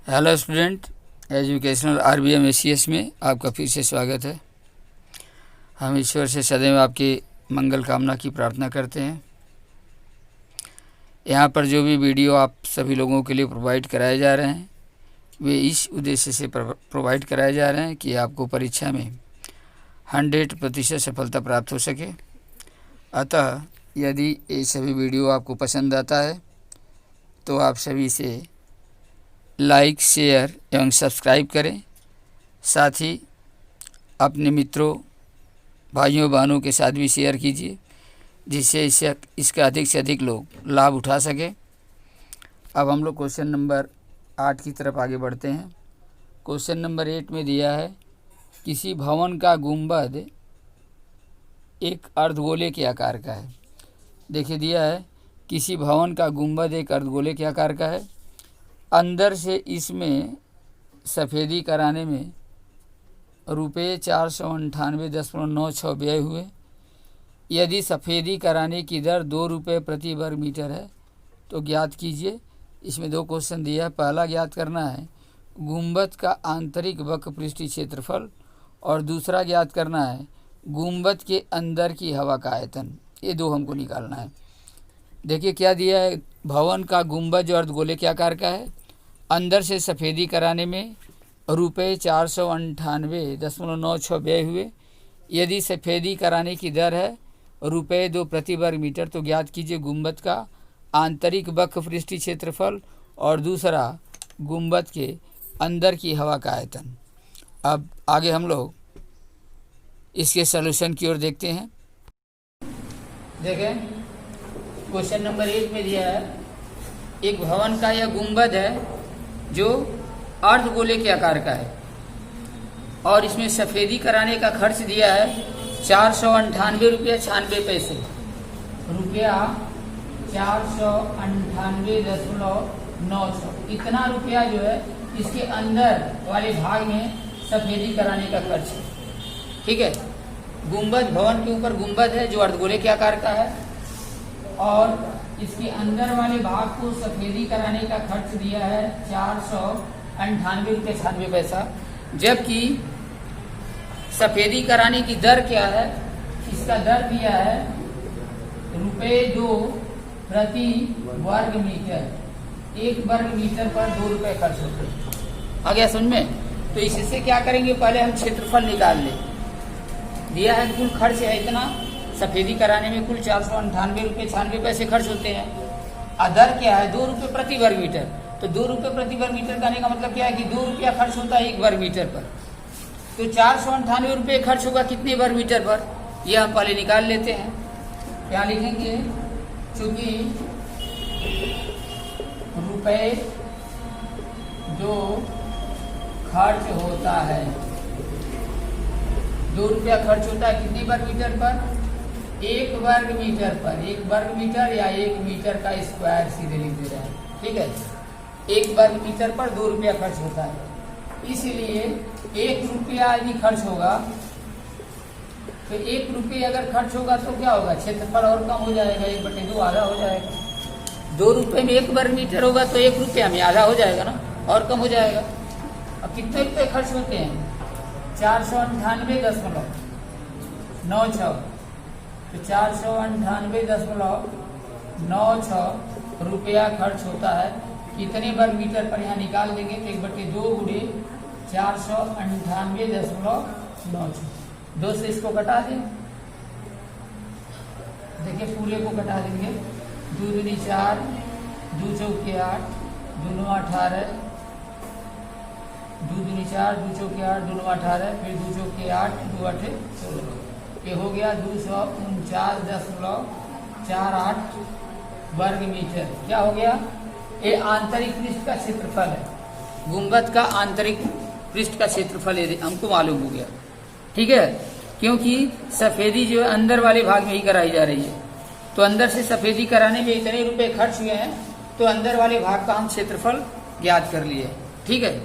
Hello student, educational RBM ACS में आपका फिर से स्वागत है। हम ईश्वर से सदैव आपकी मंगल कामना की प्रार्थना करते हैं। यहाँ पर जो भी वीडियो आप सभी लोगों के लिए प्रोवाइड कराए जा रहे हैं वे इस उद्देश्य से प्रोवाइड कराए जा रहे हैं कि आपको परीक्षा में 100% सफलता प्राप्त हो सके। अतः यदि ये सभी वीडियो आपको पसंद आता है तो आप सभी से लाइक, शेयर एवं सब्सक्राइब करें। साथ ही अपने मित्रों, भाइयों बहनों के साथ भी शेयर कीजिए, जिससे इसका अधिक से अधिक लोग लाभ उठा सकें। अब हम लोग क्वेश्चन नंबर 8 की तरफ आगे बढ़ते हैं। क्वेश्चन नंबर 8 में दिया है, किसी भवन का गुंबद एक अर्धगोले के आकार का है। देखिए दिया है, किसी भवन का गुंबद एक अर्धगोले के आकार का है। अंदर से इसमें सफ़ेदी कराने में रुपये 498.96 व्यय हुए। यदि सफ़ेदी कराने की दर 2 रुपये प्रति वर्ग मीटर है तो ज्ञात कीजिए। इसमें 2 क्वेश्चन दिया है। पहला ज्ञात करना है गुंबद का आंतरिक वक्र पृष्ठीय क्षेत्रफल और दूसरा ज्ञात करना है गुंबद के अंदर की हवा का आयतन। ये 2 हमको निकालना है। देखिए क्या दिया है, भवन का गुंबद जो अर्धगोले के आकार का है, अंदर से सफ़ेदी कराने में रुपये 498.96 व्यय हुए। यदि सफ़ेदी कराने की दर है रुपये 2 प्रति वर्ग मीटर तो ज्ञात कीजिए गुंबद का आंतरिक वक्र पृष्ठीय क्षेत्रफल और दूसरा गुंबद के अंदर की हवा का आयतन। अब आगे हम लोग इसके सलूशन की ओर देखते हैं। देखें, क्वेश्चन नंबर 1 में दिया है, एक भवन का यह गुंबद है जो अर्धगोले के आकार का है और इसमें सफ़ेदी कराने का खर्च दिया है 498 रुपया 96 पैसे। रुपया 498.96 इतना रुपया जो है इसके अंदर वाले भाग में सफ़ेदी कराने का खर्च है। ठीक है, गुंबद, भवन के ऊपर गुंबद है जो अर्धगोले के आकार का है और इसके अंदर वाले भाग को सफ़ेदी कराने का खर्च दिया है 498.96 पैसा। जबकि सफ़ेदी कराने की दर क्या है, इसका दर दिया है रुपये 2 प्रति वर्ग मीटर। 1 वर्ग मीटर पर 2 रुपये खर्च होते हैं। आ गया समझ में? तो इससे क्या करेंगे, पहले हम क्षेत्रफल निकाल लें। दिया है कुल खर्च है इतना, सफ़ेदी कराने में कुल 498.96 पैसे खर्च होते हैं। दर क्या है, 2 रुपये प्रति वर्ग मीटर। तो 2 रुपये प्रति वर्ग मीटर कहने का मतलब क्या है कि 2 रुपया खर्च होता है 1 वर्ग मीटर पर। तो 498 रुपये खर्च होगा कितने वर्ग मीटर पर, यह हम पहले निकाल लेते हैं। क्या लिखेंगे, चूंकि रुपये 2 खर्च होता है, 2 रुपया खर्च होता है कितने वर्ग मीटर पर, 1 वर्ग मीटर पर। 1 वर्ग मीटर या 1 मीटर का स्क्वायर सीधे लिख दे रहा है। ठीक है, 1 वर्ग मीटर पर 2 रुपया खर्च होता है। इसलिए 1 रुपया यदि खर्च होगा तो 1 रुपये अगर खर्च होगा तो क्या होगा, क्षेत्रफल और कम हो जाएगा, 1/2 आधा हो जाएगा। 2 रुपये में 1 वर्ग मीटर होगा तो 1 रुपया में आधा हो जाएगा ना, और कम हो जाएगा। अब कितने रुपये खर्च होते हैं, 498.96। तो 498.96 रुपया खर्च होता है। कितने वर्ग मीटर पर यहाँ निकाल देंगे तो 1/2 गुणे 498.96। 2 से इसको कटा दें। देखिए पूरे को कटा देंगे। 2 दूनी 4, 2 चौके 8, 2 9 18, 2 दूनी 4, 2 चौके 8, 2 9 18, फिर 2 चौके 8, 2 8 16। ये हो गया 249.48 वर्ग मीटर। क्या हो गया, ये आंतरिक पृष्ठ का क्षेत्रफल है। गुंबद का आंतरिक पृष्ठ का क्षेत्रफल हमको मालूम हो गया। ठीक है, क्योंकि सफ़ेदी जो है अंदर वाले भाग में ही कराई जा रही है, तो अंदर से सफ़ेदी कराने में इतने रुपए खर्च हुए हैं, तो अंदर वाले भाग का हम क्षेत्रफल ज्ञात कर लिए। ठीक है,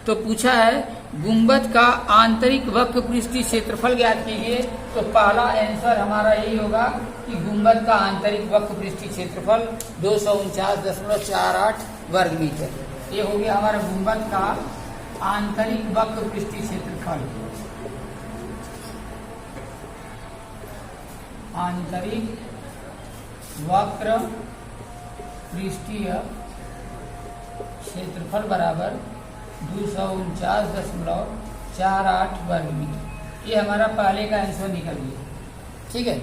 तो पूछा है गुंबद का आंतरिक वक्र पृष्ठीय क्षेत्रफल ज्ञात कीजिए। तो पहला आंसर हमारा यही होगा कि गुंबद का आंतरिक वक्र पृष्ठीय क्षेत्रफल 249.48 वर्ग मीटर। ये हो गया हमारा गुंबद का आंतरिक वक्र पृष्ठीय क्षेत्रफल। आंतरिक वक्र पृष्ठीय क्षेत्रफल बराबर 249.48 वर्ग मीटर। ये हमारा पहले का आंसर निकल गया। ठीक है,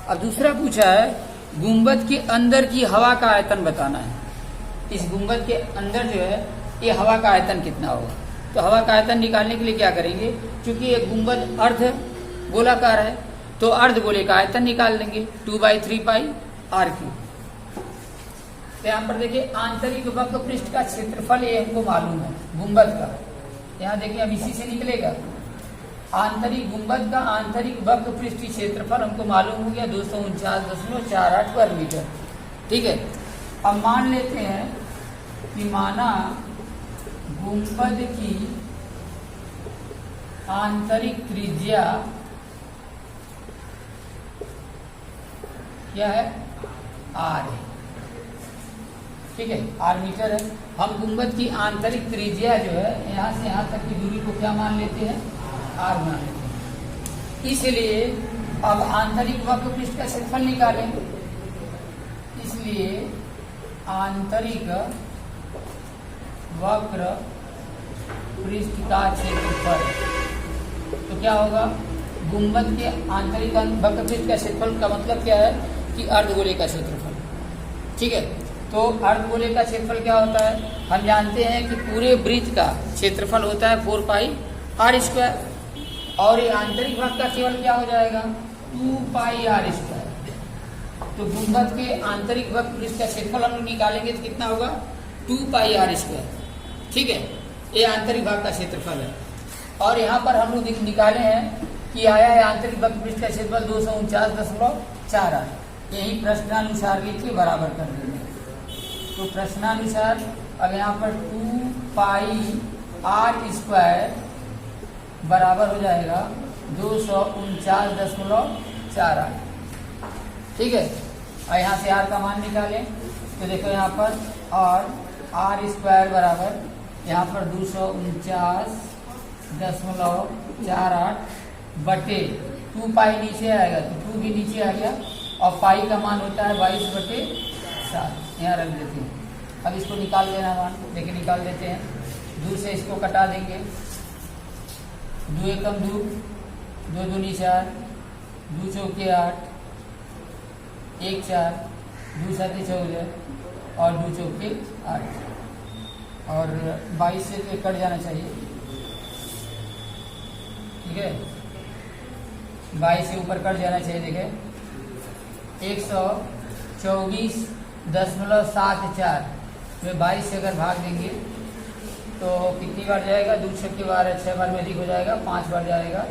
अब दूसरा पूछा है गुंबद के अंदर की हवा का आयतन बताना है। इस गुंबद के अंदर जो है ये हवा का आयतन कितना होगा। तो हवा का आयतन निकालने के लिए क्या करेंगे, क्योंकि ये गुंबद अर्ध गोलाकार है तो अर्ध गोले का आयतन निकाल लेंगे 2/3πr3। तो यहाँ पर देखिए आंतरिक वक्र पृष्ठ का क्षेत्रफल ये हमको मालूम है गुंबद का। यहाँ देखिए अब इसी से निकलेगा आंतरिक गुंबद का आंतरिक वक्र पृष्ठीय क्षेत्रफल हमको मालूम हो गया 249.48 वर्ग मीटर। ठीक है, अब मान लेते हैं कि माना गुंबद की आंतरिक त्रिज्या क्या है, आर है। ठीक है, आर मीटर है। हम गुंबद की आंतरिक त्रिज्या जो है यहाँ से यहाँ तक की दूरी को क्या मान लेते हैं, आर मान लेते हैं। इसलिए अब आंतरिक वक्र पृष्ठ का क्षेत्रफल निकालें। इसलिए आंतरिक वक्र पृष्ठ का क्षेत्रफल तो क्या होगा, गुंबद के आंतरिक वक्र पृष्ठ का क्षेत्रफल का मतलब क्या है कि अर्धगोले का क्षेत्रफल। ठीक है, तो अर्धगोले का क्षेत्रफल क्या होता है, हम जानते हैं कि पूरे वृत्त का क्षेत्रफल होता है 4πr²। और ये आंतरिक भाग का केवल क्या हो जाएगा 2πr²। तो गुंबद के आंतरिक वक्र पृष्ठ का क्षेत्रफल हम लोग निकालेंगे तो कितना होगा 2πr²। ठीक है, ये आंतरिक भाग का क्षेत्रफल है। और यहाँ पर हम लोग निकाले हैं कि आया है आंतरिक वक्र पृष्ठ का क्षेत्रफल 249.48। यही प्रश्नानुसार लिखिए बराबर कर देंगे। तो प्रश्नानुसार अब यहाँ पर 2πr² बराबर हो जाएगा 249.48। ठीक है, और यहाँ से आर का मान निकालें तो देखो यहाँ पर और r² बराबर यहाँ पर 249.48 बटे 2π नीचे आएगा तो 2 भी नीचे आ गया और पाई का मान होता है 22/7। यहाँ रख देते हैं। अब इसको निकाल लेना मान, देखिए निकाल देते हैं। 2 से इसको कटा देंगे, 2 एकम 2, 2 दूनी 4, 2 चौके 8, 1 4, 2 साते 14 और 2 चौके 8 और 22 से तो कट जाना चाहिए। ठीक है, 22 से ऊपर कट जाना चाहिए। देखें 124.74 में 22 से अगर भाग देंगे तो कितनी बार जाएगा, 2 छक्के 12, 6 बार में अधिक हो जाएगा, 5 बार जाएगा।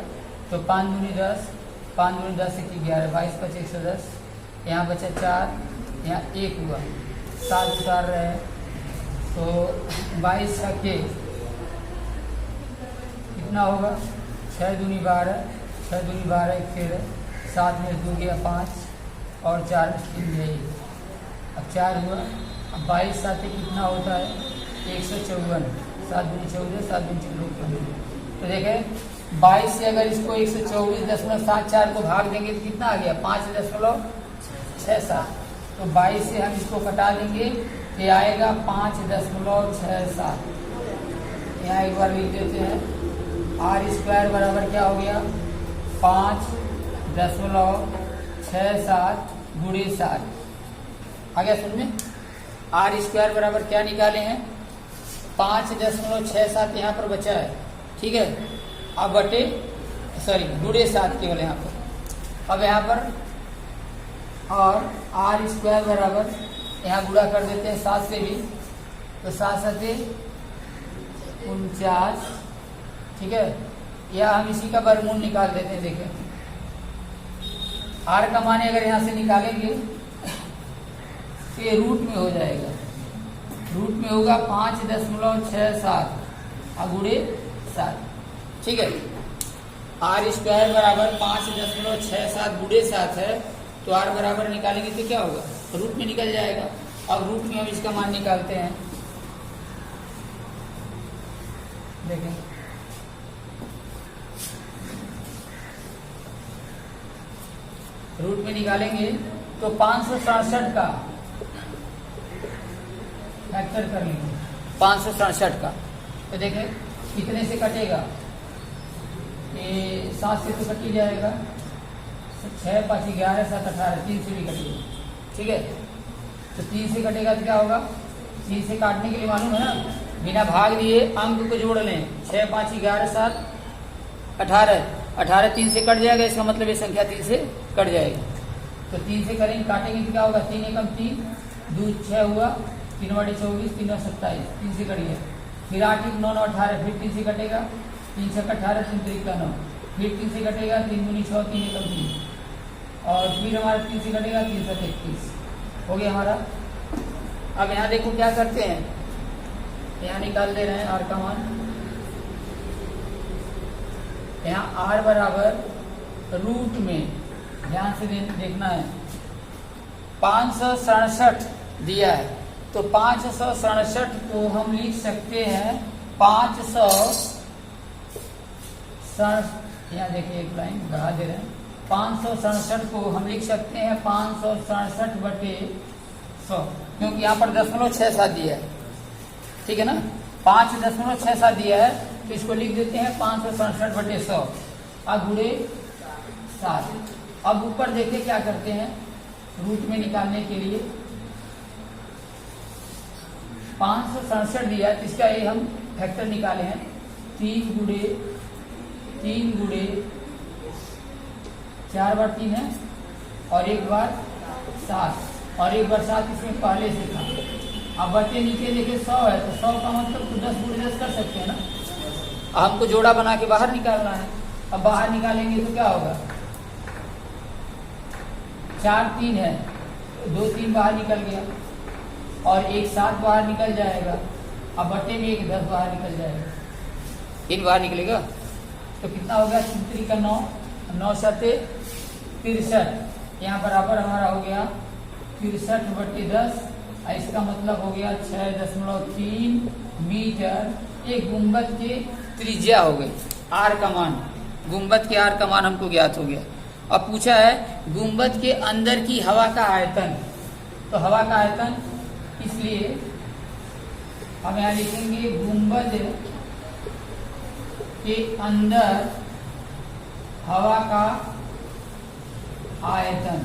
तो 5 दूनी 10, 5 दूनी 10 से 11, 22 × 110। यहाँ बचा 4, यहाँ 1 हुआ, 7 उतार रहे हैं तो 22 छक्के कितना होगा, 6 दूनी 12, 6 दूनी 12 13, 7 में 2 गया 5 और 4 में 3 गया 1। अब 4 हुआ। अब 22 साथ कितना होता है 154, 7 दूनी 14, 7 दूनी 14। तो देखें 22 से अगर इसको 124.74 को भाग देंगे तो कितना आ गया 5.67। तो 22 से हम इसको कटा देंगे तो आएगा 5.67। यहाँ एक बार लिख देते हैं r² बराबर क्या हो गया 5.67 × 7। आ गया समझ में। r² बराबर क्या निकाले हैं 5.67 यहाँ पर बचा है। ठीक है, अब बटे गुणे 7 केवल यहाँ पर। अब यहाँ पर और r² बराबर यहाँ गुणा कर देते हैं 7 से भी, तो 7 7 49। ठीक है, या हम इसी का वर्गमूल निकाल देते हैं। देखें r का मान अगर यहाँ से निकालेंगे तो ये रूट में हो जाएगा, रूट में होगा 5.67 गुणे 7। ठीक है, r² बराबर 5.67 गुणे 7 है तो r बराबर निकालेंगे तो क्या होगा रूट में निकल जाएगा। अब रूट में हम इसका मान निकालते हैं देखें, रूट में निकालेंगे तो 567 का फैक्टर कर लेंगे, 567 का। तो देखें कितने से कटेगा, ये 7 से तो कट ही जाएगा, 6 5 11 7 18, 3 से भी कटेगा, ठीक है। तो 3 से कटेगा तो क्या होगा, 3 से काटने के लिए मालूम है ना, बिना भाग दिए अंक को जोड़ लें, 6 5 11 7 18, 18 3 से कट जाएगा, इसका मतलब ये संख्या 3 से कट जाएगी। तो 3 से करेंगे, काटेंगे तो क्या होगा, 3 एकम 3, 2 6 हुआ, 3 बटे 24, 3 27, 3 से कट गया। फिर 8 1 9 9 18, फिर 3 से कटेगा, 3 से 18, 3 3 का 9, फिर 3 से कटेगा, 3 दूनी 6, 3 एकम 3, और फिर हमारा 3 से कटेगा, 3 7 31 हो गया हमारा। अब यहाँ देखो क्या करते हैं, यहाँ निकाल दे रहे हैं आर का मान। यहाँ आर बराबर रूट में, ध्यान से देखना है, 567 दिया है, तो 567 को हम लिख सकते हैं 500, यहाँ देखिए एक लाइन बढ़ा दे रहे हैं, 567 को हम लिख सकते हैं 567 बटे 100, क्योंकि यहाँ पर 0.67 दिया है, ठीक है ना, 5.67 दिया है, तो इसको लिख देते हैं 567 बटे 100, अब गुणे 7। अब ऊपर देखिए क्या करते हैं, रूट में निकालने के लिए 567 दिया, इसका ये हम फैक्टर निकाले हैं, 3 गुणे 4 बार 3 है, और 1 बार 7, और 1 बार 7 इसमें पहले से था। अब बटे नीचे देखिए 100 है, तो 100 का मतलब तो 10 गुणे 10 कर सकते हैं ना, हमको जोड़ा बना के बाहर निकालना है। अब बाहर निकालेंगे तो क्या होगा, 4 3 है, 2 3 बाहर निकल गया, और 1 7 बाहर निकल जाएगा, अब बटे में 1 10 बाहर निकल जाएगा, 3 बाहर निकलेगा, तो कितना हो गया, 3 का 9, 9 7 63, यहाँ बराबर हमारा हो गया 63 बटे 10, इसका मतलब हो गया 6.3 मीटर। एक गुंबद के त्रिज्या हो गई, आर का मान, गुंबद के आर का मान हमको ज्ञात हो गया। अब पूछा है गुंबद के अंदर की हवा का आयतन, तो हवा का आयतन, इसलिए हम यहाँ लिखेंगे गुंबद के अंदर हवा का आयतन।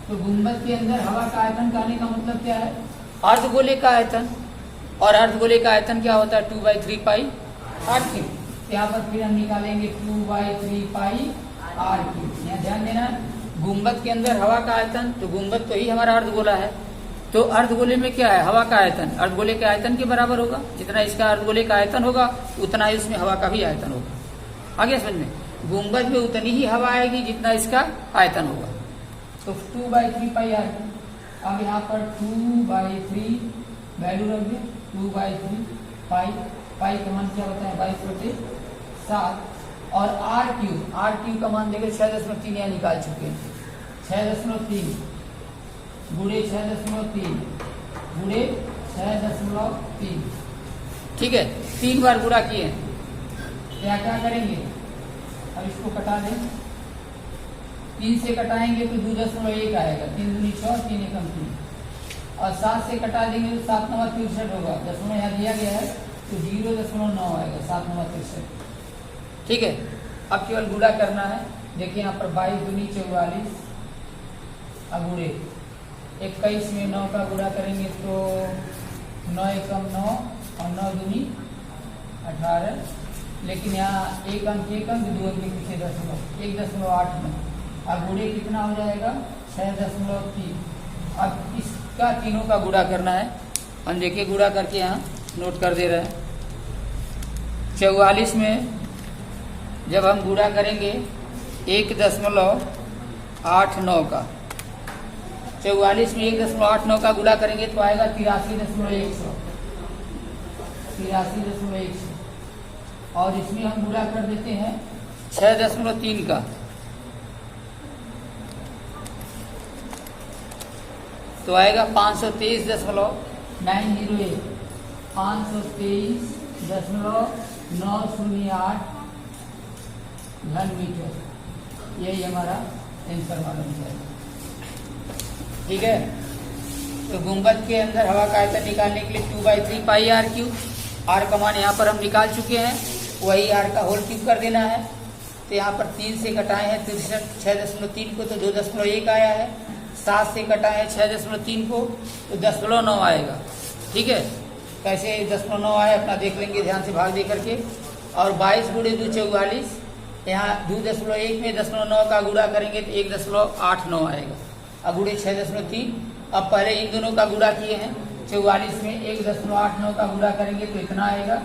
तो गुंबद के अंदर हवा का आयतन कहने का मतलब क्या है, अर्धगोले का आयतन, और अर्धगोले का आयतन क्या होता है, 2/3 पाई आर क्यूब। यहाँ पर फिर हम निकालेंगे 2/3 पाई आर क्यूब। यहाँ ध्यान देना, गुंबद के अंदर हवा का आयतन, तो गुंबद तो ही हमारा अर्धगोला है, तो अर्धगोले में क्या है, हवा का आयतन अर्धगोले के आयतन के बराबर होगा, जितना इसका अर्धगोले का आयतन होगा उतना ही उसमें हवा का भी आयतन होगा। आगे समझ में, गुंबद में उतनी ही हवा आएगी जितना इसका आयतन होगा, तो 2/3 पाई आर क्यूब। अब यहाँ पर 2/3 वैल्यू रख दे, 2/3 पाई, पाई का मान क्या होता है 22/7, और आर क्यूब का मान देखिए 6.3 यहाँ निकाल चुके हैं, 6.3 गुणे 6.3 गुणे 6.3, ठीक है, 3 बार गुणा किए। क्या क्या करेंगे, अब इसको कटा दें, 3 से कटाएंगे तो 2.1 आएगा, 3 दूनी 6, 3 एकम 3, और 7 से कटा देंगे तो 7 9 63 होगा, दशमलव यहाँ दिया गया है तो 0.9 आएगा, 7 9 63, ठीक है। अब केवल गुणा करना है, देखिए यहाँ पर 22 दूनी 44, अब गुणे 21 में 9 का गुणा करेंगे तो 9 एकम 9, और 9 दूनी 18, लेकिन यहाँ 1 अंक 2 अंक के पीछे 1.8 में, अब गुणे कितना हो जाएगा 6.3। अब इसका तीनों का गुणा करना है, हम देखिए गुणा करके यहाँ नोट कर दे रहे हैं। 44 में जब हम गुणा करेंगे 1.89 का, 44 में 1.89 का गुणा करेंगे तो आएगा 83.100, और इसमें हम गुणा कर देते हैं 6.3 का, तो आएगा 523.908, 523 0.908 घन मीटर, यही हमारा आंसर मालूम है। ठीक है, तो गुंबद के अंदर हवा का आयतन निकालने के लिए 2/3 पाई आर क्यूब, आर का मान यहाँ पर हम निकाल चुके हैं, वही आर का होल क्यूब कर देना है। तो यहाँ पर 3 से कटाए हैं 6.3 को, तो 2.1 आया है। 7 से कटाए हैं 6.3 को, तो 0.9 आएगा। ठीक है, कैसे 0.9 आया अपना देख लेंगे ध्यान से भाग दे करके। और 22 गुणे 2 44, यहाँ 2.1 में 0.9 का गुणा करेंगे तो 1.89 आएगा। अब गुणे 6.3, अब पहले इन दोनों का गुणा किए हैं, 44 में 1.89 का गुणा करेंगे तो इतना आएगा,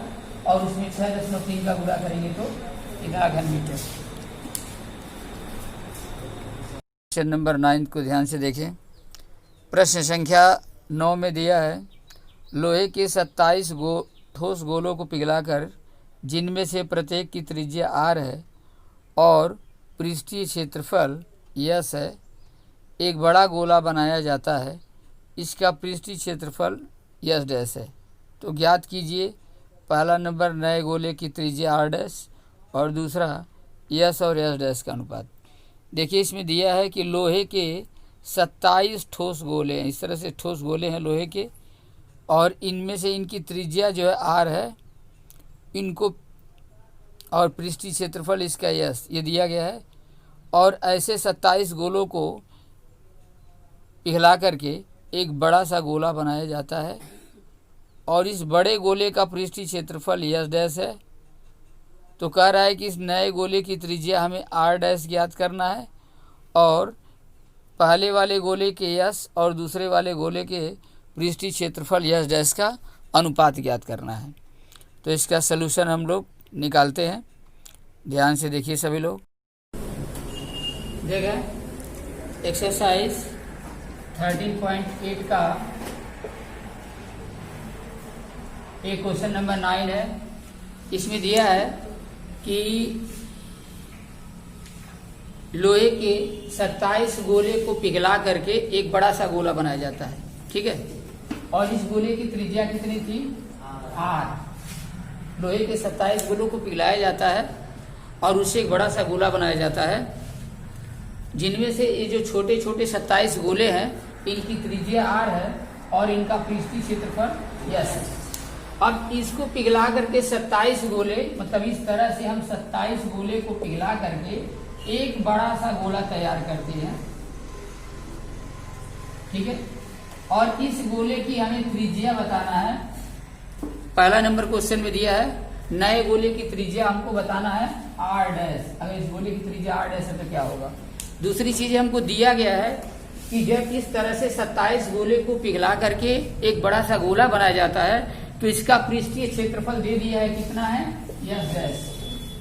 और उसमें 6.3 का गुणा करेंगे तो इतना घन मीटर। क्वेश्चन नंबर 9 को ध्यान से देखें। प्रश्न संख्या 9 में दिया है, लोहे के 27 ठोस गोलों को पिघलाकर, जिनमें से प्रत्येक की त्रिज्या r है और पृष्ठीय क्षेत्रफल s है, एक बड़ा गोला बनाया जाता है। इसका पृष्ठीय क्षेत्रफल s डैश है। तो ज्ञात कीजिए पहला नंबर नए गोले की त्रिज्या r डैश और दूसरा s और s डैश का अनुपात। देखिए इसमें दिया है कि लोहे के 27 ठोस गोले हैं, इस तरह से ठोस गोले हैं लोहे के, और इनमें से इनकी त्रिज्या जो है r है, इनको, और पृष्ठीय क्षेत्रफल इसका s ये दिया गया है। और ऐसे 27 गोलों को पिघला करके एक बड़ा सा गोला बनाया जाता है, और इस बड़े गोले का पृष्ठीय क्षेत्रफल s डैश है। तो कह रहा है कि इस नए गोले की त्रिज्या हमें r डैश ज्ञात करना है, और पहले वाले गोले के s और दूसरे वाले गोले के पृष्ठीय क्षेत्रफल s डैश का अनुपात ज्ञात करना है। तो इसका सलूशन हम लोग निकालते हैं, ध्यान से देखिए सभी लोग। देखें एक्सरसाइज 13.8 का एक क्वेश्चन नंबर 9 है। इसमें दिया है कि लोहे के 27 गोले को पिघला करके एक बड़ा सा गोला बनाया जाता है। ठीक है, और इस गोले की त्रिज्या कितनी थी? r। लोहे के 27 गोलों को पिघलाया जाता है और उससे एक बड़ा सा गोला बनाया जाता है, जिनमें से ये जो छोटे छोटे 27 गोले हैं, इनकी त्रिज्या r है और इनका पृष्ठीय क्षेत्रफल s है। अब इसको पिघला करके 27 गोले, मतलब इस तरह से हम 27 गोले को पिघला करके एक बड़ा सा गोला तैयार करते हैं। ठीक है, और इस गोले की हमें त्रिज्या बताना है। पहला नंबर क्वेश्चन में दिया है नए गोले की त्रिज्या हमको बताना है r डैश। अगर इस गोले की त्रिज्या r डैश है तो क्या होगा? दूसरी चीज हमको दिया गया है कि जब इस तरह से 27 गोले को पिघला करके एक बड़ा सा गोला बनाया जाता है, तो इसका पृष्ठीय क्षेत्रफल दे दिया है, कितना है? s dash.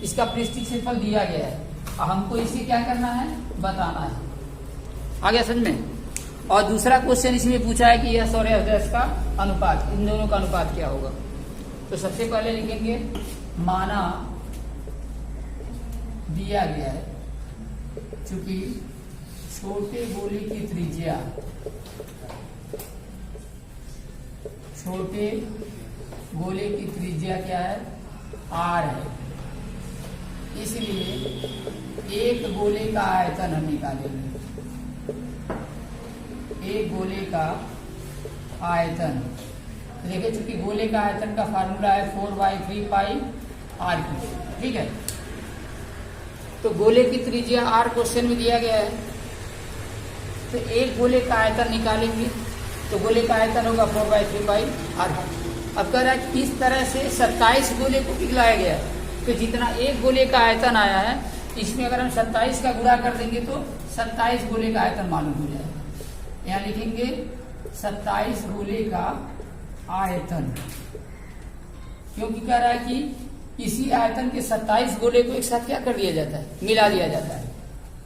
इसका पृष्ठीय क्षेत्रफल दिया गया है, हमको इसे क्या करना है? बताना है। आ गया समझ में? और दूसरा क्वेश्चन इसमें पूछा है कि s और s डैश का अनुपात, इन दोनों का अनुपात क्या होगा? तो सबसे पहले लिखेंगे माना दिया गया है, चूंकि छोटे गोले की त्रिज्या, छोटे गोले की त्रिज्या क्या है? r है, इसलिए एक गोले का आयतन हम निकालेंगे। एक गोले का आयतन, देखिए चूंकि गोले का आयतन का फार्मूला है 4/3 पाई r क्यूब। ठीक है, तो गोले की त्रिज्या r क्वेश्चन में दिया गया है, तो एक गोले का आयतन निकालेंगे, तो गोले का आयतन होगा 4/3 पाई r। अब कह रहा है कि इस तरह से 27 गोले को पिघलाया गया है, तो जितना एक गोले का आयतन आया है, इसमें अगर हम 27 का गुणा कर देंगे तो 27 गोले का आयतन मालूम हो जाएगा। यहाँ लिखेंगे 27 गोले का आयतन, क्योंकि कह रहा है कि इसी आयतन के 27 गोले को एक साथ क्या कर दिया जाता है? मिला दिया जाता है।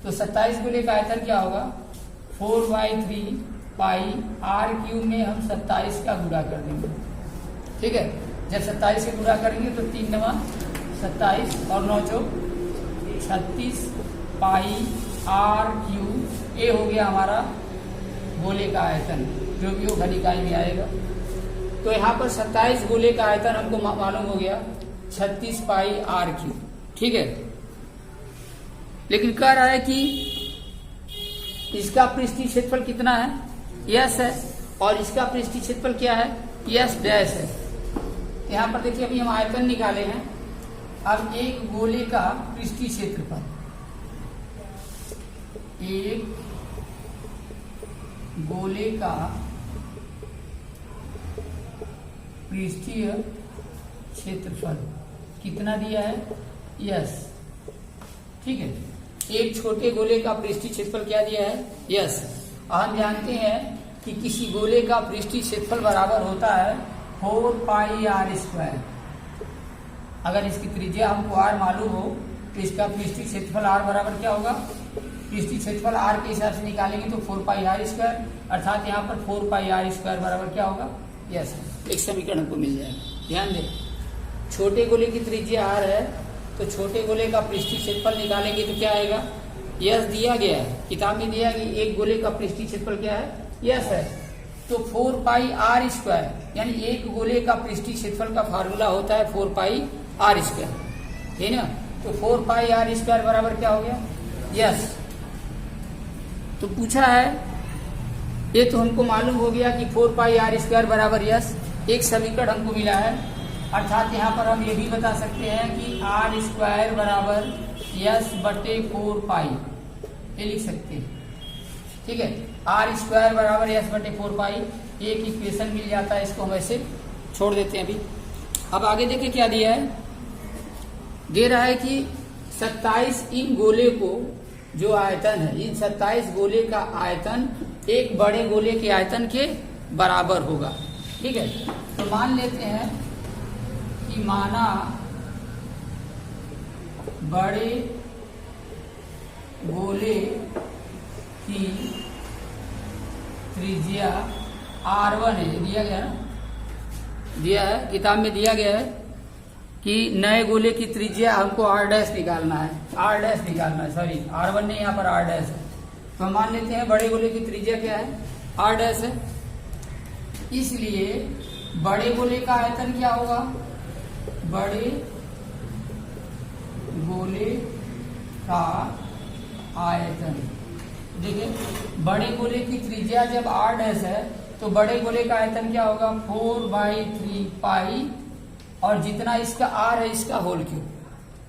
तो 27 गोले का आयतन क्या होगा? 4/3 पाई r क्यूब में हम 27 का गुणा कर देंगे। ठीक है, जब 27 से गुणा करेंगे तो 3 9 27 और 9 चौक 36 पाई r क्यूब। ये हो गया हमारा गोले का आयतन, जो भी वो घन इकाई में आएगा। तो यहाँ पर 27 गोले का आयतन हमको मालूम हो गया 36 पाई r3। ठीक है, लेकिन कह रहा है कि इसका पृष्ठीय क्षेत्रफल कितना है, यस है, और इसका पृष्ठीय क्षेत्रफल क्या है, यस डैश है। यहाँ पर देखिए अभी हम आयतन निकाले हैं। अब एक गोले का पृष्ठीय क्षेत्रफल, एक गोले का पृष्ठीय क्षेत्रफल कितना दिया है, यस। ठीक है, एक छोटे गोले का पृष्ठीय क्षेत्रफल क्या दिया है, यस। हम जानते हैं कि किसी गोले का पृष्ठीय क्षेत्रफल बराबर होता है 4 पाई r स्क्वायर। अगर इसकी त्रिज्या हमको r मालूम हो तो इसका पृष्ठीय क्षेत्रफल r बराबर क्या होगा, पृष्ठीय क्षेत्रफल r के हिसाब से निकालेंगे तो 4 पाई r स्क्वायर, अर्थात यहाँ पर 4 पाई r स्क्वायर बराबर क्या होगा, यस। एक समीकरण हमको मिल जाएगा। ध्यान दें, छोटे गोले की त्रिज्या r है तो छोटे गोले का पृष्ठीय क्षेत्रफल निकालेंगे तो क्या आएगा, यस दिया गया है, किताब में दिया गया एक गोले का पृष्ठीय क्षेत्रफल क्या है, यस है। तो 4 पाई r स्क्वायर, यानी एक गोले का पृष्ठीय क्षेत्रफल का फार्मूला होता है 4 पाई r स्क्वायर, है ना। तो 4 पाई r स्क्वायर बराबर क्या हो गया, यस। तो पूछा है, ये तो हमको मालूम हो गया कि 4 पाई r स्क्वायर बराबर यस। एक समीकरण हमको मिला है, अर्थात यहाँ पर हम ये भी बता सकते हैं कि r स्क्वायर बराबर यस बटे 4 पाई, ये लिख सकते हैं। ठीक है, r स्क्वायर बराबर यस बटे 4 पाई, एक इक्वेशन मिल जाता है, इसको हम ऐसे छोड़ देते हैं अभी। अब आगे देखिए क्या दिया है, दे रहा है कि 27 इन गोले को जो आयतन है, इन 27 गोले का आयतन एक बड़े गोले के आयतन के बराबर होगा। ठीक है, तो मान लेते हैं कि माना बड़े गोले की त्रिज्या r1 है, दिया गया ना, दिया है किताब में, दिया गया है कि नए गोले की त्रिज्या हमको r डैश निकालना है, r डैश निकालना है, सॉरी r1 नहीं, यहाँ पर r डैश है। तो हम मान लेते हैं बड़े गोले की त्रिज्या क्या है, r डैश है। इसलिए बड़े गोले का आयतन क्या होगा, बड़े गोले का आयतन, देखिए बड़े गोले की त्रिज्या जब r डैश है तो बड़े गोले का आयतन क्या होगा, 4/3 पाई, और जितना इसका r है इसका होल क्यूब।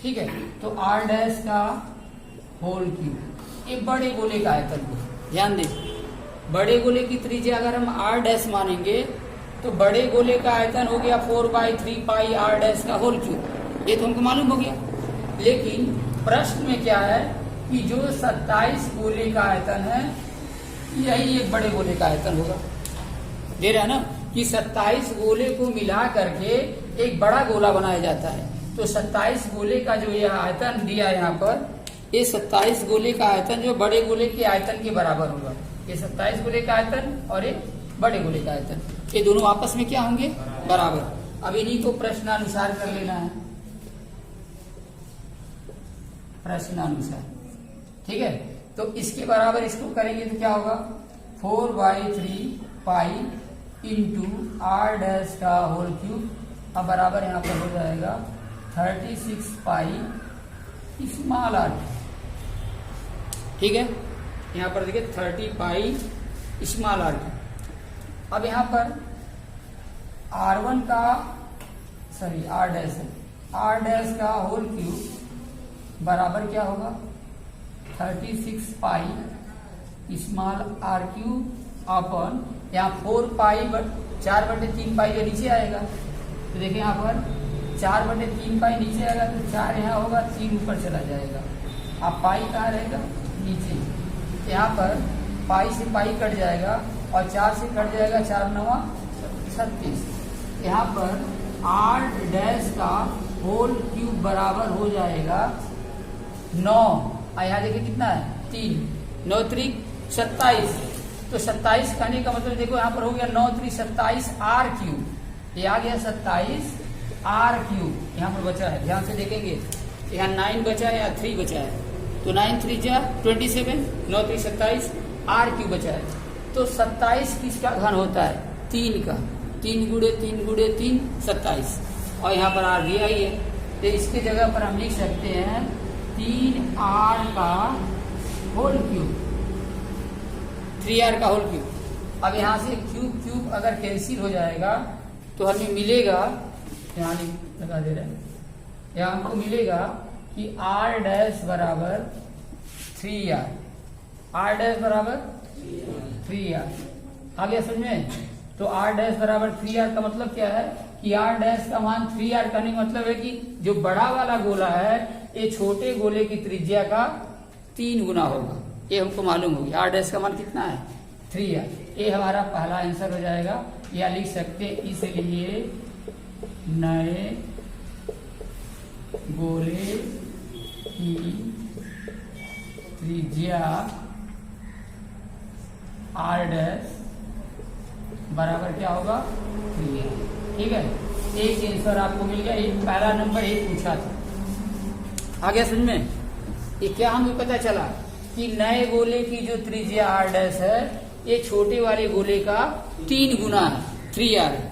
ठीक है, तो r डैश का होल क्यूब, एक बड़े गोले का आयतन को ध्यान दें। बड़े गोले की त्रिज्या अगर हम r डैश मानेंगे तो बड़े गोले का आयतन हो गया 4/3 पाई r डैश का होल क्यूब, ये तो हमको मालूम हो गया। लेकिन प्रश्न में क्या है कि जो 27 गोले का आयतन है यही एक बड़े गोले का आयतन होगा। दे रहा है ना कि 27 गोले को मिला करके एक बड़ा गोला बनाया जाता है। तो 27 गोले का जो यह आयतन दिया है यहाँ पर, ये 27 गोले का आयतन जो बड़े गोले के आयतन के बराबर होगा। ये 27 गोले का आयतन और ये बड़े गोले का आयतन, ये दोनों आपस में क्या होंगे, बराबर। अब इन्हीं को प्रश्नानुसार कर लेना है, प्रश्नानुसार। ठीक है, तो इसके बराबर इसको करेंगे तो क्या होगा, 4/3 पाई इंटू r डैश का होल क्यूब, अब बराबर यहाँ पर हो जाएगा 36 पाई स्मॉल r। ठीक है, यहाँ पर देखिए 30 पाई स्मॉल r। अब यहाँ पर r1 का, सॉरी r डैश है, r डैश का होल क्यूब बराबर क्या होगा, 36 पाई स्मॉल r क्यूब अपन यहाँ 4 पाई 4/3 पाई जो नीचे आएगा। तो देखिए यहाँ पर 4/3 पाई नीचे आएगा तो 4 यहाँ होगा, 3 ऊपर चला जाएगा। अब पाई कहाँ रहेगा, नीचे। यहाँ पर पाई से पाई कट जाएगा और 4 से कट जाएगा, 4 9 36। यहाँ पर r डैश का होल क्यूब बराबर हो जाएगा 9, यहाँ देखिए कितना है, 3, 9 3 27। तो 27 कहने का मतलब देखो यहाँ पर हो गया 9 3 27 r क्यूब, ये आ गया 27 r क्यूब। यहाँ पर बचा है, ध्यान से देखेंगे, यहाँ 9 बचा है या 3 बचा है, तो 9 3 जा 27, 9 3 27 r क्यूब बचा है। तो 27 किसका घन होता है, 3 का। 3 गुणे 3 गुणे 3 27, और यहाँ पर R दिया ही है, तो इसकी जगह पर हम लिख सकते हैं 3R का होल क्यूब, 3R का होल क्यूब। अब यहाँ से क्यूब क्यूब अगर कैंसिल हो जाएगा तो हमें मिलेगा, यहाँ लगा दे रहे हैं, यहाँ हमको मिलेगा कि R डैश बराबर 3R, R डैश बराबर 3R। आगे समझ में? तो R डैश बराबर 3R का मतलब क्या है कि R डैश का मान 3R करने का मतलब है कि जो बड़ा वाला गोला है ये छोटे गोले की त्रिज्या का 3 गुना होगा, ये हमको मालूम होगी। R डैश का मान कितना है? 3R। ये हमारा पहला आंसर हो जाएगा, या लिख सकते इसलिए नए गोले की त्रिज्या R डैश बराबर क्या होगा? 3R। ठीक है, एक आंसर आपको मिल गया, एक पहला नंबर एक पूछा था। आगे समझ में? ये क्या हमें पता चला कि नए गोले की जो त्रिज्या R डैश है ये छोटे वाले गोले का 3 गुना है, 3R है।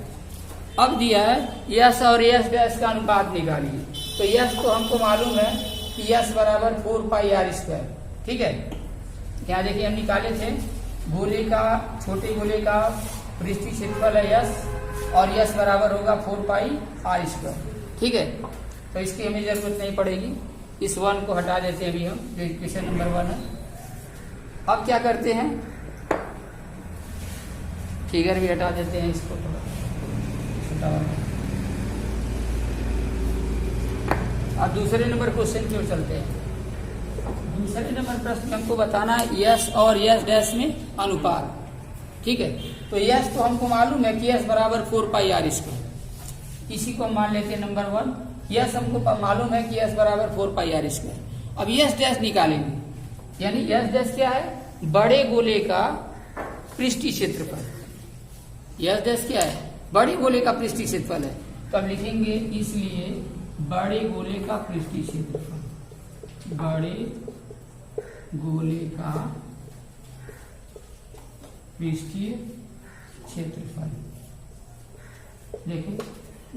अब दिया है यस और यस डैश का अनुपात निकालिए, तो यस तो हमको मालूम है कि यस बराबर 4 पाई R स्क्वायर। ठीक है, यहाँ देखिए हम निकाले थे गोले का, छोटे गोले का पृष्ठीय क्षेत्रफल है यस, और यस बराबर होगा 4 पाई R स्क्वायर। ठीक है, तो इसकी हमें जरूरत नहीं पड़ेगी, इस 1 को हटा देते हैं अभी हम, जो इक्वेशन नंबर 1 है। अब क्या करते हैं, फिगर भी हटा देते हैं इसको थोड़ा छोटा वाला। अब दूसरे नंबर क्वेश्चन की ओर चलते हैं। दूसरे नंबर प्रश्न में हमको बताना है यस और यस डैश में अनुपात। ठीक है, तो यस तो हमको मालूम है कि यस बराबर 4 पाई R स्क्वायर, इसी को हम मान लेते हैं नंबर 1। यस हमको मालूम है कि यस बराबर 4 पाई R स्क्वायर। अब यस डैश निकालेंगे, यानी यस डैश क्या है? बड़े गोले का पृष्ठीय क्षेत्रफल। यस डैश क्या है? बड़े गोले का पृष्ठीय क्षेत्रफल है, तो अब लिखेंगे इसलिए बड़े गोले का पृष्ठीय क्षेत्रफल, बड़े गोले का पृष्ठीय क्षेत्रफल। देखिए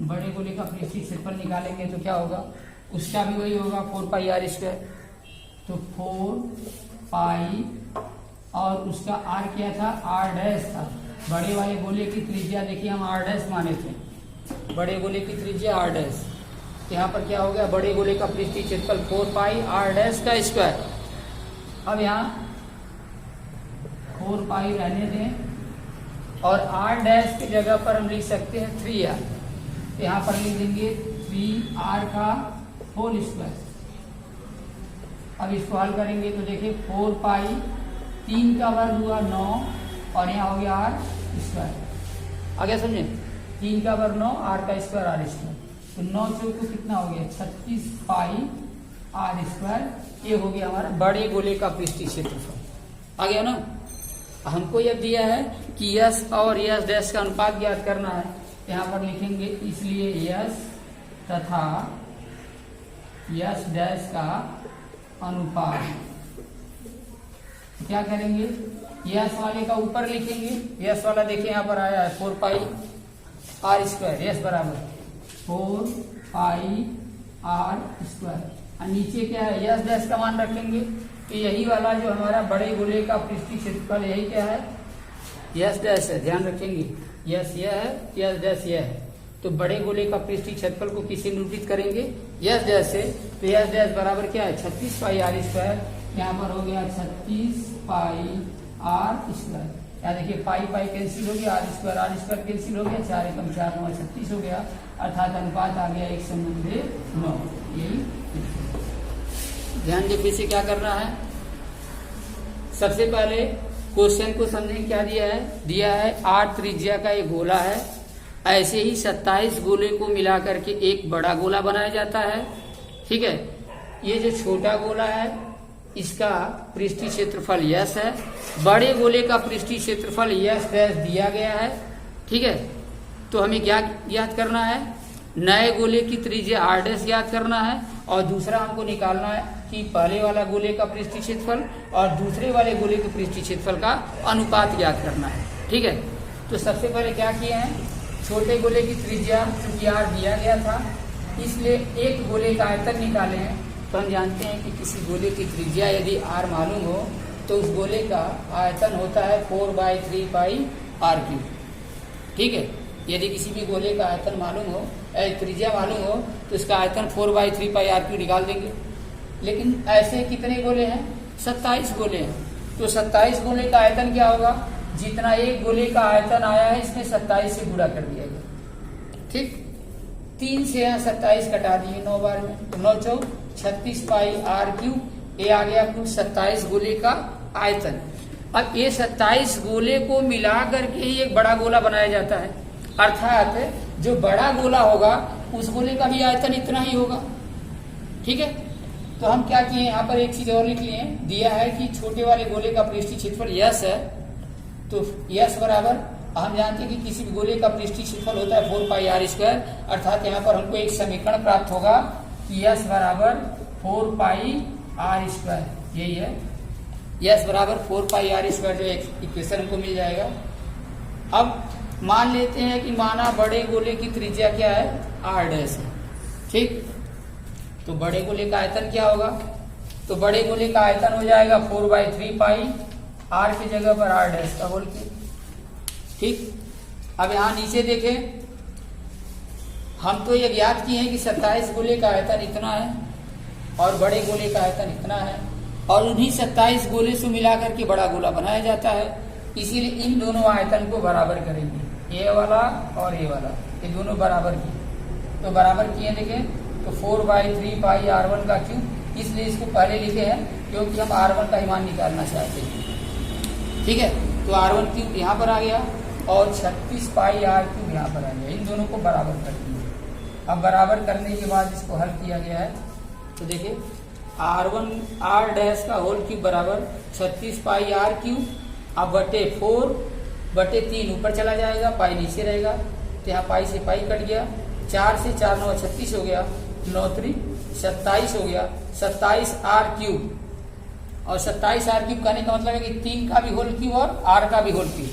बड़े गोले का पृष्ठीय क्षेत्रफल निकालेंगे तो क्या होगा? उसका भी वही होगा 4 पाई R स्क्वायर, तो 4 पाई, और उसका R क्या था? R डैश था। बड़े वाले गोले की त्रिज्या देखिए हम R डैश माने थे, बड़े गोले की त्रिज्या R डैश, यहाँ पर क्या हो गया? बड़े गोले का पृष्ठीय क्षेत्रफल 4 पाई R डैश का स्क्वायर। अब यहाँ 4 पाई रहने दें, और R डैश की जगह पर हम लिख सकते हैं 3R, यहाँ पर लिख देंगे 3R का होल स्क्वायर। अब इसको हल करेंगे तो देखिए 4 पाई, 3 का वर्ग हुआ 9, और यहाँ हो गया R स्क्वायर। आगे समझे? 3 का वर्ग 9, R का स्क्वायर R स्क्वायर, तो 9 चौक को कितना हो गया? 36 पाई R स्क्वायर। ये हो गया हमारा बड़े गोले का पृष्ठीय क्षेत्रफल। आ गया ना? हमको यह दिया है कि यस और यस डैश का अनुपात ज्ञात करना है, यहाँ पर लिखेंगे इसलिए यस तथा यस डैश का अनुपात। क्या करेंगे? यस वाले का ऊपर लिखेंगे, यस वाला देखिए यहाँ पर आया है 4 पाई R स्क्वायर, यस बराबर 4 पाई R स्क्वायर, और नीचे क्या है? यस डैश का मान रखेंगे, तो यही वाला जो हमारा बड़े गोले का पृष्ठीय क्षेत्रफल यही क्या है? यस डैश है। ध्यान रखेंगे यस यह है, यस डैश यह है, तो बड़े गोले का पृष्ठीय क्षेत्रफल को किसे निरूपित करेंगे? यस डैश से। तो यस डैश बराबर क्या है? 36 पाई R स्क्वायर, यहाँ पर हो गया 36 पाई R स्क्वायर। यहाँ देखिए पाई पाई कैंसिल हो गया, R स्क्वायर कैंसिल हो गया, 4 एकम 4 9 36 हो गया, अर्थात अनुपात आ गया 1:9। यही ध्यान देखिए से क्या करना है। सबसे पहले क्वेश्चन को समझें, क्या दिया है? दिया है R त्रिज्या का एक गोला है, ऐसे ही 27 गोले को मिला करके एक बड़ा गोला बनाया जाता है। ठीक है, ये जो छोटा गोला है इसका पृष्ठीय क्षेत्रफल यस है, बड़े गोले का पृष्ठीय क्षेत्रफल यस डैश दिया गया है। ठीक है, तो हमें क्या याद करना है? नए गोले की त्रिज्या R डैश याद करना है, और दूसरा हमको निकालना है कि पहले वाला गोले का पृष्ठीय क्षेत्रफल और दूसरे वाले गोले के पृष्ठीय क्षेत्रफल का अनुपात याद करना है। ठीक है, तो सबसे पहले क्या किए हैं? छोटे गोले की त्रिज्या चूंकि r दिया गया था, इसलिए एक गोले का आयतन निकाले हैं। तो हम जानते हैं कि किसी गोले की त्रिज्या यदि r मालूम हो तो उस गोले का आयतन होता है 4/3 पाई r³। ठीक है, यदि किसी भी गोले का आयतन मालूम हो, त्रिज्या मालूम हो, तो इसका आयतन 4/3 पाई r³ निकाल देंगे। लेकिन ऐसे कितने गोले हैं? 27 गोले हैं। तो 27 गोले का आयतन क्या होगा? जितना एक गोले का आयतन आया है इसमें 27 से गुणा कर दिया गया। ठीक, 3 से यहाँ 27 कटा दिए 9 बार में, तो 9 चौक 36 पाई r³। ये आ गया कुल 27 गोले का आयतन। अब ये 27 गोले को मिला करके ही एक बड़ा गोला बनाया जाता है, अर्थात जो बड़ा गोला होगा उस गोले का भी आयतन इतना ही होगा। ठीक है, तो हम क्या किए, यहाँ पर एक चीज और लिख लिए, दिया है कि छोटे वाले गोले का पृष्ठीय क्षेत्रफल यस है, तो यस बराबर, हम जानते हैं कि किसी भी गोले का पृष्ठीय क्षेत्रफल होता है 4πr², अर्थात यहाँ पर हमको एक समीकरण प्राप्त होगा कि यस बराबर 4πr², यही है, यस बराबर 4πr² जो इक्वेशन हमको मिल जाएगा। अब मान लेते हैं कि माना बड़े गोले की त्रिज्या क्या है? r' है। ठीक, तो बड़े गोले का आयतन क्या होगा? तो बड़े गोले का आयतन हो जाएगा 4/3 पाई, r की जगह पर r' का होल क्यूब। ठीक, अब यहाँ नीचे देखें, हम तो ये ज्ञात किए हैं कि 27 गोले का आयतन इतना है और बड़े गोले का आयतन इतना है, और उन्हीं 27 गोले से मिलाकर के बड़ा गोला बनाया जाता है। इसीलिए इन दोनों आयतन को बराबर करेंगे, ये वाला और ये वाला, ये दोनों बराबर किए। तो बराबर किए देखें, तो 4/3 पाई r1 का क्यूब, इसलिए इसको पहले लिखे हैं क्योंकि हम r1 का ही मान निकालना चाहते हैं। ठीक है, तो r1 क्यूब यहाँ पर आ गया और 36 पाई r³ यहाँ पर आ गया। इन दोनों को बराबर कर दिए। अब बराबर करने के बाद इसको हल किया गया है, तो देखिए r' का होल क्यूब बराबर 36 पाई r³, अब बटे 4/3 ऊपर चला जाएगा, पाई नीचे रहेगा, तो यहाँ पाई से पाई कट गया, 4 से 4 9 36 हो गया, 9 3 27 हो गया, 27 r³। और 27 r³ कहने का मतलब है कि 3 का भी होल क्यूब और r का भी होल क्यूब,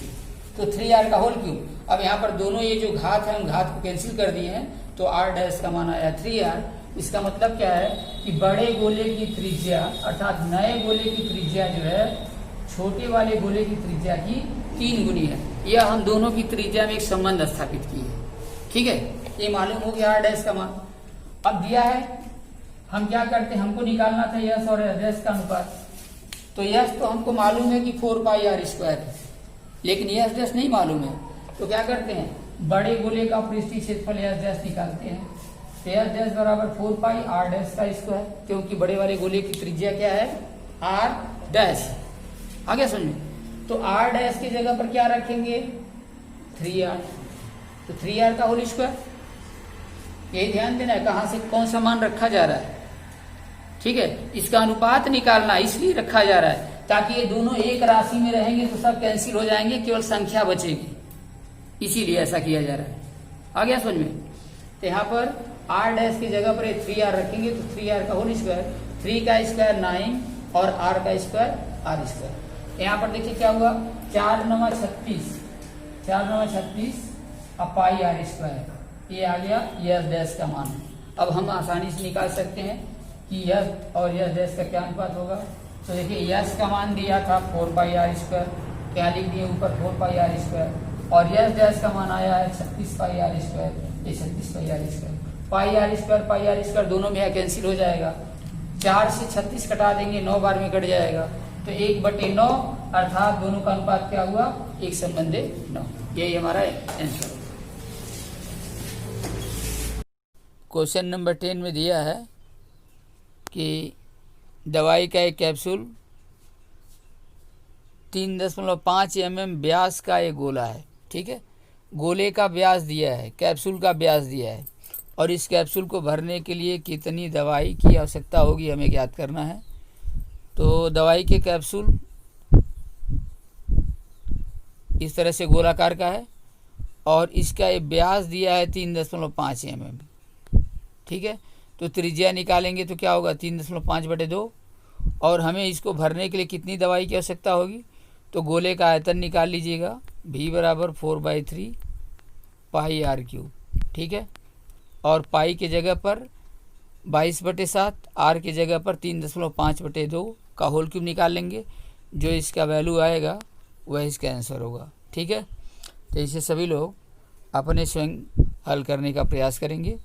तो 3r का होल क्यूब। अब यहाँ पर दोनों ये जो घात है, हम घात को कैंसिल कर दिए हैं, तो r' का मान आया 3r। इसका मतलब क्या है कि बड़े गोले की त्रिज्या अर्थात नए गोले की त्रिज्या जो है छोटे वाले गोले की त्रिज्या की 3 गुनी है। यह हम दोनों की त्रिज्या में एक संबंध स्थापित किए है। ठीक है, ये मालूम हो गया r' का मान। अब दिया है, हम क्या करते हैं, हमको निकालना था यस और r' का अनुपात। तो यस तो हमको मालूम है कि 4πr² है, लेकिन यस नहीं मालूम है, तो क्या करते हैं, बड़े गोले का पृष्ठीय क्षेत्रफल यस निकालते हैं। तो यस बराबर 4πr' का स्क्वायर, क्योंकि बड़े वाले गोले की त्रिज्या क्या है? r'। आगे समझो, तो r' की जगह पर क्या रखेंगे? 3r, तो 3r का होल स्क्वायर। यही ध्यान देना है कहाँ से कौन सा मान रखा जा रहा है। ठीक है, इसका अनुपात निकालना इसलिए रखा जा रहा है ताकि ये दोनों एक राशि में रहेंगे तो सब कैंसिल हो जाएंगे, केवल संख्या बचेगी, इसीलिए ऐसा किया जा रहा है। आ गया समझ में? तो यहाँ पर r' की जगह पर 3r रखेंगे, तो 3r का होल स्क्वायर, 3 का स्क्वायर 9 और r का स्क्वायर r²। यहाँ पर देखिए क्या हुआ, 4 9 36, 4 9 36 अब पाई r², ये आ गया यस का मान। अब हम आसानी से निकाल सकते हैं कि यस और यस का क्या अनुपात होगा। तो देखिए यस का मान दिया था 4πr², क्या लिख दिए ऊपर 4πr², और यस का मान आया है 36 पाई r², ये 36 पाई r², पाई r² दोनों में कैंसिल हो जाएगा, 4 से 36 कटा देंगे, 9 बार में कट जाएगा, तो 1/9 अर्थात दोनों का अनुपात क्या हुआ, 1:9। यही हमारा आंसर। क्वेश्चन नंबर 10 में दिया है कि दवाई का एक कैप्सूल 3.5 mm व्यास का एक गोला है। ठीक है, गोले का व्यास दिया है, कैप्सूल का व्यास दिया है, और इस कैप्सूल को भरने के लिए कितनी दवाई की आवश्यकता होगी हमें ज्ञात करना है। तो दवाई के कैप्सूल इस तरह से गोलाकार का है और इसका ये व्यास दिया है 3.5 mm। ठीक है, तो त्रिज्या निकालेंगे तो क्या होगा 3.5/2, और हमें इसको भरने के लिए कितनी दवाई की आवश्यकता होगी। तो गोले का आयतन निकाल लीजिएगा, V बराबर 4/3 पाई आर क्यूब, ठीक है। और पाई की जगह पर 22/7, आर की जगह पर 3.5/2 का होल क्यूब निकाल लेंगे। जो इसका वैल्यू आएगा वह इसका आंसर होगा, ठीक है। तो इसे सभी लोग अपने स्वयं हल करने का प्रयास करेंगे।